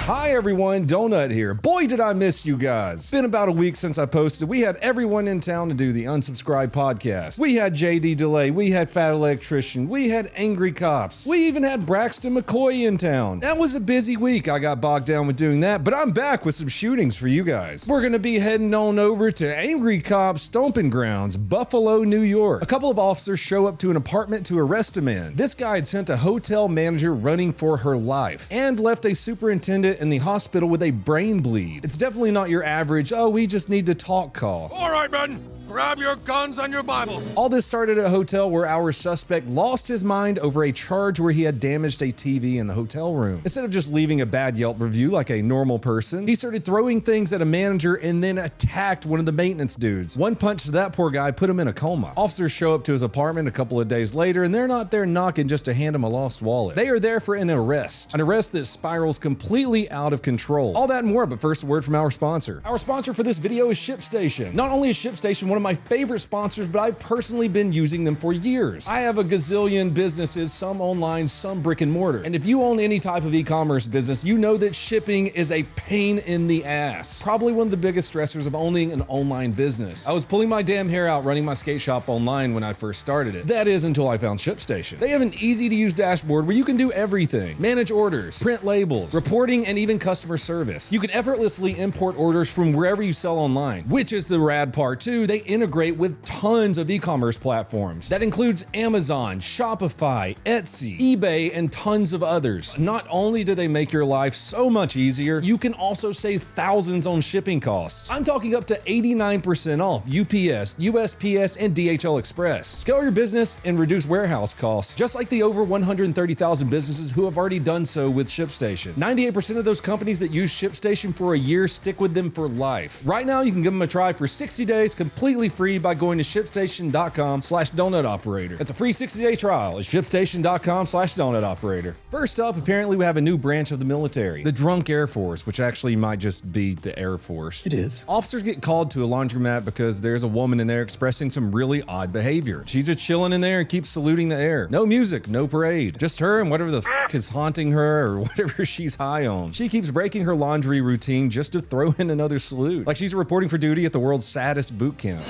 Hi everyone, Donut here. Boy did I miss you guys. It's been about a week since I posted. We had everyone in town to do the Unsubscribed podcast. We had JD Delay, we had Fat Electrician, we had Angry Cops, we even had Braxton McCoy in town. That was a busy week. I got bogged down with doing that, but I'm back with some shootings for you guys. We're gonna be heading on over to Angry Cops Stomping Grounds, Buffalo, New York. A couple of officers show up to an apartment to arrest a man. This guy had sent a hotel manager running for her life and left a superintendent in the hospital with a brain bleed. It's definitely not your average, oh, we just need to talk call. All right, men. Grab your guns and your Bibles. All this started at a hotel where our suspect lost his mind over a charge where he had damaged a TV in the hotel room. Instead of just leaving a bad Yelp review like a normal person, he started throwing things at a manager and then attacked one of the maintenance dudes. One punch to that poor guy put him in a coma. Officers show up to his apartment a couple of days later and they're not there knocking just to hand him a lost wallet. They are there for an arrest that spirals completely out of control. All that and more, but first a word from our sponsor. Our sponsor for this video is ShipStation. Not only is ShipStation one of my favorite sponsors, but I've personally been using them for years. I have a gazillion businesses, some online, some brick and mortar. And if you own any type of e-commerce business, you know that shipping is a pain in the ass. Probably one of the biggest stressors of owning an online business. I was pulling my damn hair out running my skate shop online when I first started it. That is until I found ShipStation. They have an easy to use dashboard where you can do everything. Manage orders, print labels, reporting, and even customer service. You can effortlessly import orders from wherever you sell online, which is the rad part too. They integrate with tons of e-commerce platforms. That includes Amazon, Shopify, Etsy, eBay, and tons of others. Not only do they make your life so much easier, you can also save thousands on shipping costs. I'm talking up to 89% off UPS, USPS, and DHL Express. Scale your business and reduce warehouse costs, just like the over 130,000 businesses who have already done so with ShipStation. 98% of those companies that use ShipStation for a year stick with them for life. Right now, you can give them a try for 60 days completely free by going to shipstation.com/donutoperator. That's a free 60-day trial at shipstation.com/donutoperator. First up, apparently we have a new branch of the military, the Drunk Air Force, which actually might just be the Air Force. It is. Officers get called to a laundromat because there's a woman in there expressing some really odd behavior. She's just chilling in there and keeps saluting the air. No music, no parade. Just her and whatever the f is haunting her or whatever she's high on. She keeps breaking her laundry routine just to throw in another salute. Like she's reporting for duty at the world's saddest boot camp.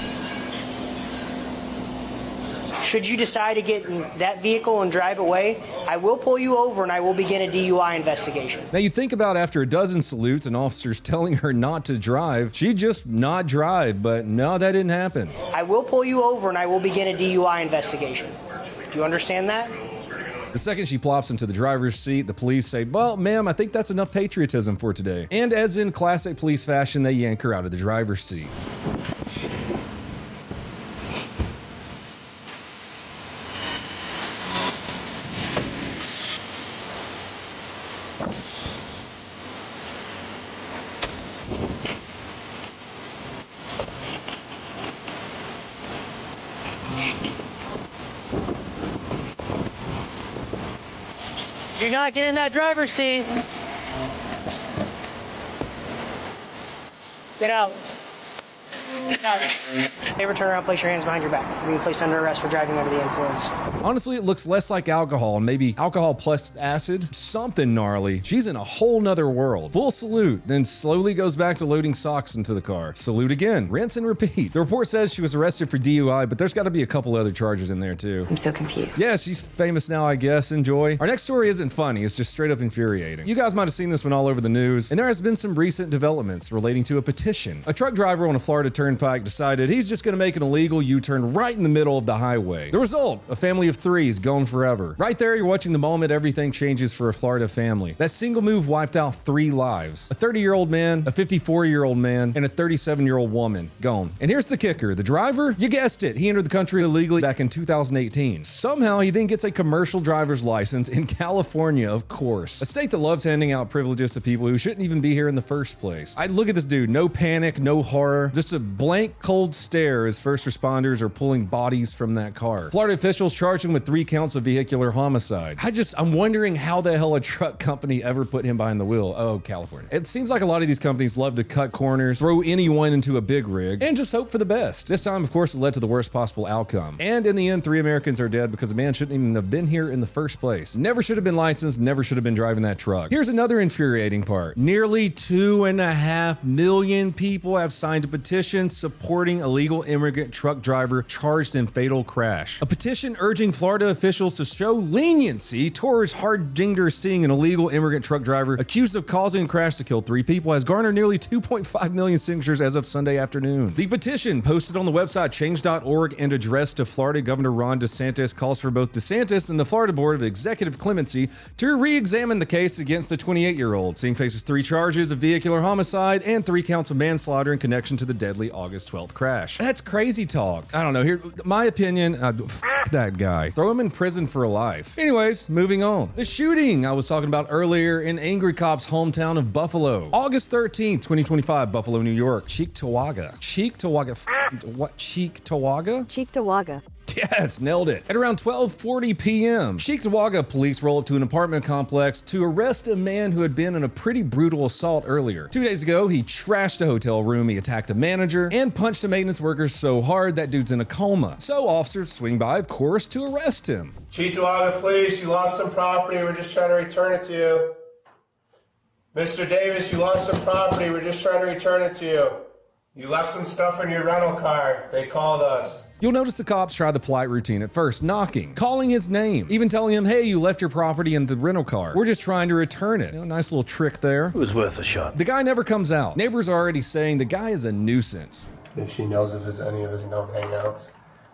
Should you decide to get in that vehicle and drive away, I will pull you over and I will begin a DUI investigation. Now you think about after a dozen salutes and officers telling her not to drive, she'd just not drive, but no, that didn't happen. I will pull you over and I will begin a DUI investigation. Do you understand that? The second she plops into the driver's seat, the police say, well, ma'am, I think that's enough patriotism for today. And as in classic police fashion, they yank her out of the driver's seat. Do not get in that driver's seat. Get out. Never turn around, place your hands behind your back. You're being placed under arrest for driving under the influence. Honestly, it looks less like alcohol, maybe alcohol plus acid, something gnarly. She's in a whole nother world. Full salute, then slowly goes back to loading socks into the car. Salute again, rinse and repeat. The report says she was arrested for DUI, but there's gotta be a couple other charges in there too. I'm so confused. Yeah, she's famous now, I guess. Enjoy. Our next story isn't funny, it's just straight up infuriating. You guys might have seen this one all over the news, and there has been some recent developments relating to a petition. A truck driver on a Florida turnpike decided he's just gonna make an illegal U-turn right in the middle of the highway. The result, a family of three is gone forever. Right there, you're watching the moment everything changes for a Florida family. That single move wiped out 3 lives. A 30-year-old man, a 54-year-old man, and a 37-year-old woman. Gone. And here's the kicker. The driver, you guessed it, he entered the country illegally back in 2018. Somehow, he then gets a commercial driver's license in California, of course. A state that loves handing out privileges to people who shouldn't even be here in the first place. I look at this dude, no panic, no horror, just a blank blank, cold stare as first responders are pulling bodies from that car. Florida officials charged him with 3 counts of vehicular homicide. I'm wondering how the hell a truck company ever put him behind the wheel. Oh, California. It seems like a lot of these companies love to cut corners, throw anyone into a big rig, and just hope for the best. This time, of course, it led to the worst possible outcome. And in the end, 3 Americans are dead because the man shouldn't even have been here in the first place. Never should have been licensed, never should have been driving that truck. Here's another infuriating part. Nearly 2.5 million people have signed a petition supporting illegal immigrant truck driver charged in fatal crash. A petition urging Florida officials to show leniency towards Hardinger Singh, an illegal immigrant truck driver accused of causing a crash to kill 3 people, has garnered nearly 2.5 million signatures as of Sunday afternoon. The petition, posted on the website change.org and addressed to Florida Governor Ron DeSantis, calls for both DeSantis and the Florida Board of Executive Clemency to re-examine the case against the 28-year-old. Singh faces 3 charges of vehicular homicide and 3 counts of manslaughter in connection to the deadly August 12th crash. That's crazy talk. I don't know. Here, my opinion, f that guy. Throw him in prison for life. Anyways, moving on. The shooting I was talking about earlier in Angry Cop's hometown of Buffalo. August 13th, 2025, Buffalo, New York. Cheektowaga. What? Cheektowaga? Cheektowaga. Yes, nailed it. At around 12:40 p.m., Cheektowaga police roll up to an apartment complex to arrest a man who had been in a pretty brutal assault earlier. 2 days ago, he trashed a hotel room, he attacked a manager, and punched a maintenance worker so hard that dude's in a coma. So officers swing by, of course, to arrest him. Cheektowaga police, you lost some property, we're just trying to return it to you. Mr. Davis, you lost some property, we're just trying to return it to you. You left some stuff in your rental car, they called us. You'll notice the cops try the polite routine at first, knocking, calling his name, even telling him, hey, you left your property in the rental car. We're just trying to return it. Nice little trick there. It was worth a shot. The guy never comes out. Neighbors are already saying the guy is a nuisance. If she knows of any of his known hangouts.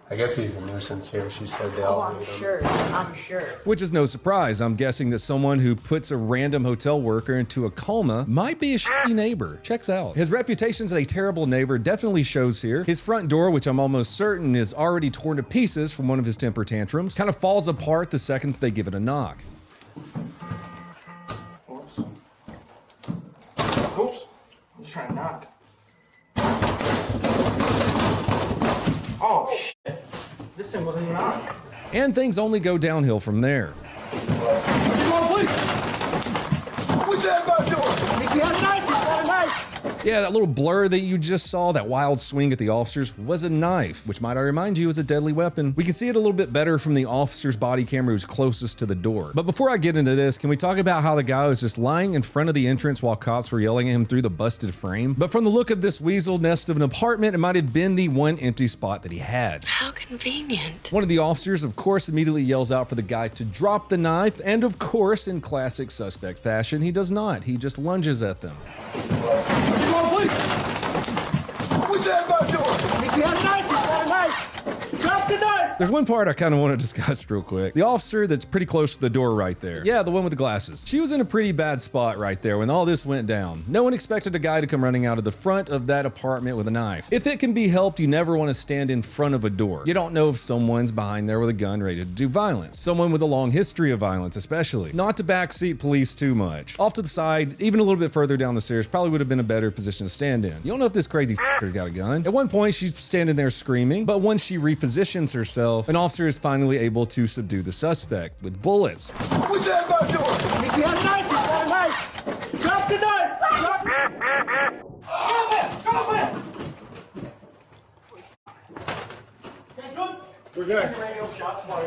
I guess he's a nuisance here. She said they all I'm hate him. sure. I'm sure. Which is no surprise. I'm guessing that someone who puts a random hotel worker into a coma might be a shitty neighbor. Checks out. His reputation as a terrible neighbor definitely shows here. His front door, which I'm almost certain is already torn to pieces from one of his temper tantrums, kind of falls apart the second they give it a knock. Oops. I'm just trying to knock. Oh, shit. This thing wasn't even on. And things only go downhill from there. What's that about door? He got a knife! He got a knife! Yeah, that little blur that you just saw, that wild swing at the officers, was a knife, which might I remind you is a deadly weapon. We can see it a little bit better from the officer's body camera who's closest to the door. But before I get into this, can we talk about how the guy was just lying in front of the entrance while cops were yelling at him through the busted frame? But from the look of this weasel nest of an apartment, it might have been the one empty spot that he had. How convenient. One of the officers, of course, immediately yells out for the guy to drop the knife, and of course, in classic suspect fashion, he does not. He just lunges at them. What's that about door? He got a knife! He got a knife! Drop the knife! There's one part I kind of want to discuss real quick. The officer that's pretty close to the door right there. Yeah, the one with the glasses. She was in a pretty bad spot right there when all this went down. No one expected a guy to come running out of the front of that apartment with a knife. If it can be helped, you never want to stand in front of a door. You don't know if someone's behind there with a gun ready to do violence. Someone with a long history of violence, especially. Not to backseat police too much. Off to the side, even a little bit further down the stairs, probably would have been a better position to stand in. You don't know if this crazy f***er got a gun. At one point, she's standing there screaming, but once she repositions herself, an officer is finally able to subdue the suspect with bullets. What's that about door? He got a knife! He got a knife! Drop the knife! Drop it! Drop it! Drop it! Guys good? We're good.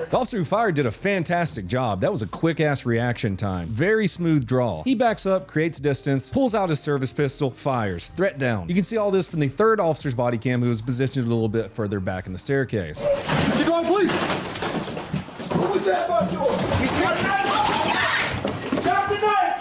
The officer who fired did a fantastic job. That was a quick-ass reaction time. Very smooth draw. He backs up, creates distance, pulls out his service pistol, fires. Threat down. You can see all this from the third officer's body cam, who was positioned a little bit further back in the staircase. Keep going, please. What's that about door? He got a knife! Drop the knife!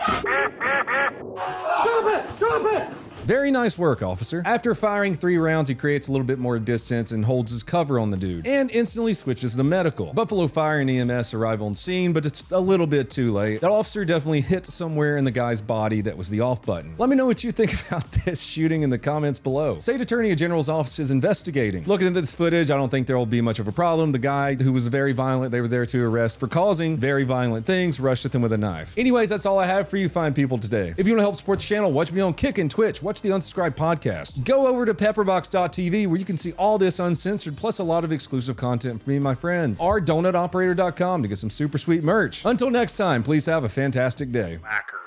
Drop it! Drop it! Very nice work, officer. After firing 3 rounds, he creates a little bit more distance and holds his cover on the dude, and instantly switches to medical. Buffalo Fire and EMS arrive on scene, but it's a little bit too late. That officer definitely hit somewhere in the guy's body that was the off button. Let me know what you think about this shooting in the comments below. State Attorney General's office is investigating. Looking at this footage, I don't think there will be much of a problem. The guy who was very violent, they were there to arrest for causing very violent things, rushed at them with a knife. Anyways, that's all I have for you fine people today. If you want to help support the channel, watch me on Kick and Twitch. Watch watch the Unsubscribed podcast. Go over to pepperbox.tv where you can see all this uncensored, plus a lot of exclusive content from me and my friends. Or donutoperator.com to get some super sweet merch. Until next time, please have a fantastic day. Whacker.